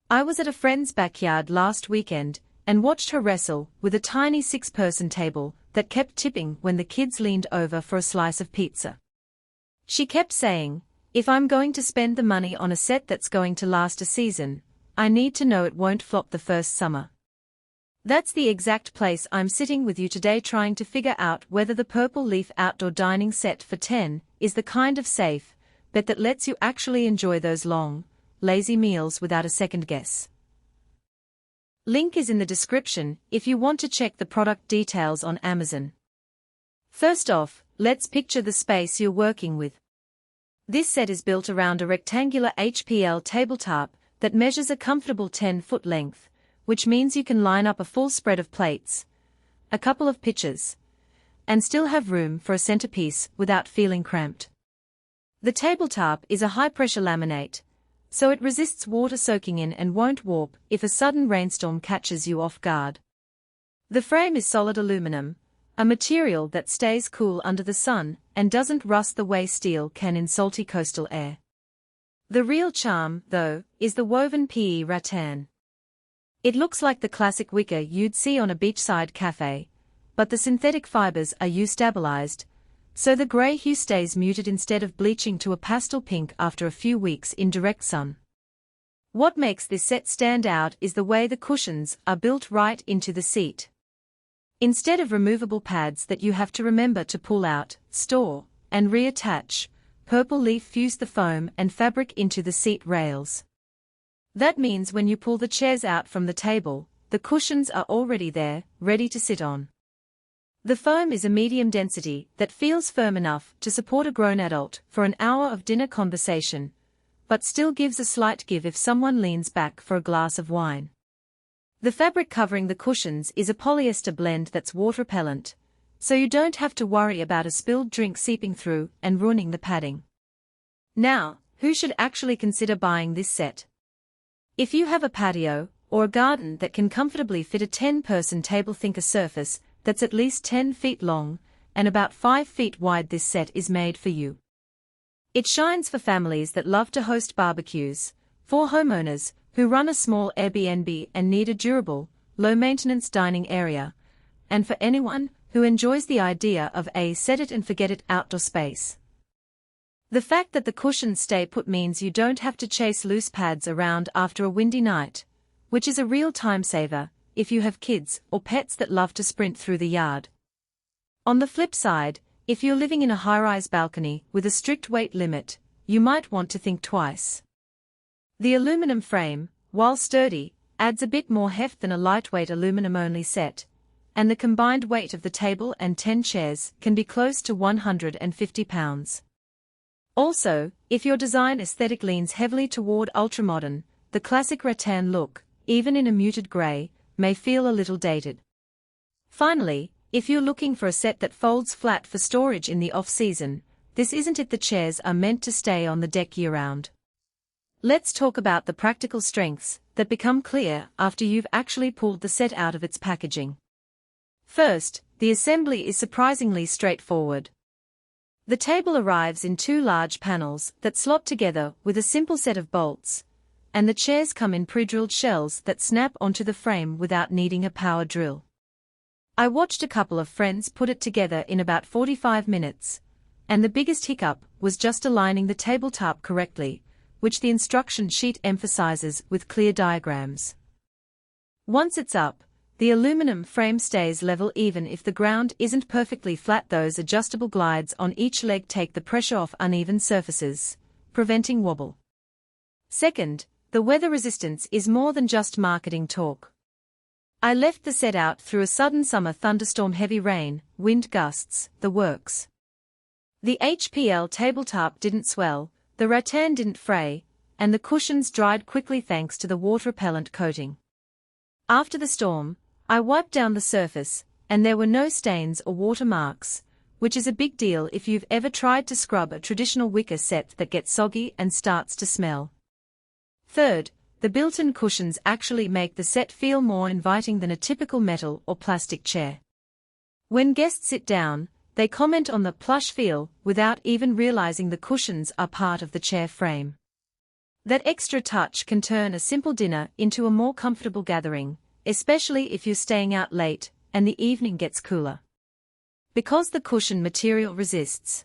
I was at a friend's backyard last weekend and watched her wrestle with a tiny 6-person table that kept tipping when the kids leaned over for a slice of pizza. She kept saying, "If I'm going to spend the money on a set that's going to last a season, I need to know it won't flop the first summer." That's the exact place I'm sitting with you today, trying to figure out whether the Purple Leaf outdoor dining set for 10 is the kind of safe bet that lets you actually enjoy those long, lazy meals without a second guess. Link is in the description if you want to check the product details on Amazon. First off, let's picture the space you're working with. This set is built around a rectangular HPL tabletop that measures a comfortable 10-foot length, which means you can line up a full spread of plates, a couple of pitchers, and still have room for a centerpiece without feeling cramped. The tabletop is a high-pressure laminate, so it resists water soaking in and won't warp if a sudden rainstorm catches you off guard. The frame is solid aluminum, a material that stays cool under the sun and doesn't rust the way steel can in salty coastal air. The real charm, though, is the woven PE rattan. It looks like the classic wicker you'd see on a beachside cafe, but the synthetic fibers are U-stabilized, so the gray hue stays muted instead of bleaching to a pastel pink after a few weeks in direct sun. What makes this set stand out is the way the cushions are built right into the seat. Instead of removable pads that you have to remember to pull out, store, and reattach, Purple Leaf fused the foam and fabric into the seat rails. That means when you pull the chairs out from the table, the cushions are already there, ready to sit on. The foam is a medium density that feels firm enough to support a grown adult for an hour of dinner conversation, but still gives a slight give if someone leans back for a glass of wine. The fabric covering the cushions is a polyester blend that's water-repellent, so you don't have to worry about a spilled drink seeping through and ruining the padding. Now, who should actually consider buying this set? If you have a patio or a garden that can comfortably fit a 10-person table, think a surface that's at least 10 feet long and about 5 feet wide, this set is made for you. It shines for families that love to host barbecues, for homeowners who run a small Airbnb and need a durable, low-maintenance dining area, and for anyone who enjoys the idea of a set-it-and-forget-it outdoor space. The fact that the cushions stay put means you don't have to chase loose pads around after a windy night, which is a real time saver if you have kids or pets that love to sprint through the yard. On the flip side, if you're living in a high-rise balcony with a strict weight limit, you might want to think twice. The aluminum frame, while sturdy, adds a bit more heft than a lightweight aluminum-only set, and the combined weight of the table and 10 chairs can be close to 150 pounds. Also, if your design aesthetic leans heavily toward ultramodern, the classic rattan look, even in a muted grey, may feel a little dated. Finally, if you're looking for a set that folds flat for storage in the off-season, this isn't it. The chairs are meant to stay on the deck year-round. Let's talk about the practical strengths that become clear after you've actually pulled the set out of its packaging. First, the assembly is surprisingly straightforward. The table arrives in 2 large panels that slot together with a simple set of bolts, and the chairs come in pre-drilled shells that snap onto the frame without needing a power drill. I watched a couple of friends put it together in about 45 minutes, and the biggest hiccup was just aligning the tabletop correctly, which the instruction sheet emphasizes with clear diagrams. Once it's up, the aluminum frame stays level even if the ground isn't perfectly flat. Those adjustable glides on each leg take the pressure off uneven surfaces, preventing wobble. Second, the weather resistance is more than just marketing talk. I left the set out through a sudden summer thunderstorm, heavy rain, wind gusts, the works. The HPL tabletop didn't swell, the rattan didn't fray, and the cushions dried quickly thanks to the water-repellent coating. After the storm, I wiped down the surface, and there were no stains or watermarks, which is a big deal if you've ever tried to scrub a traditional wicker set that gets soggy and starts to smell. Third, the built-in cushions actually make the set feel more inviting than a typical metal or plastic chair. When guests sit down, they comment on the plush feel without even realizing the cushions are part of the chair frame. That extra touch can turn a simple dinner into a more comfortable gathering, especially if you're staying out late and the evening gets cooler. Because the cushion material resists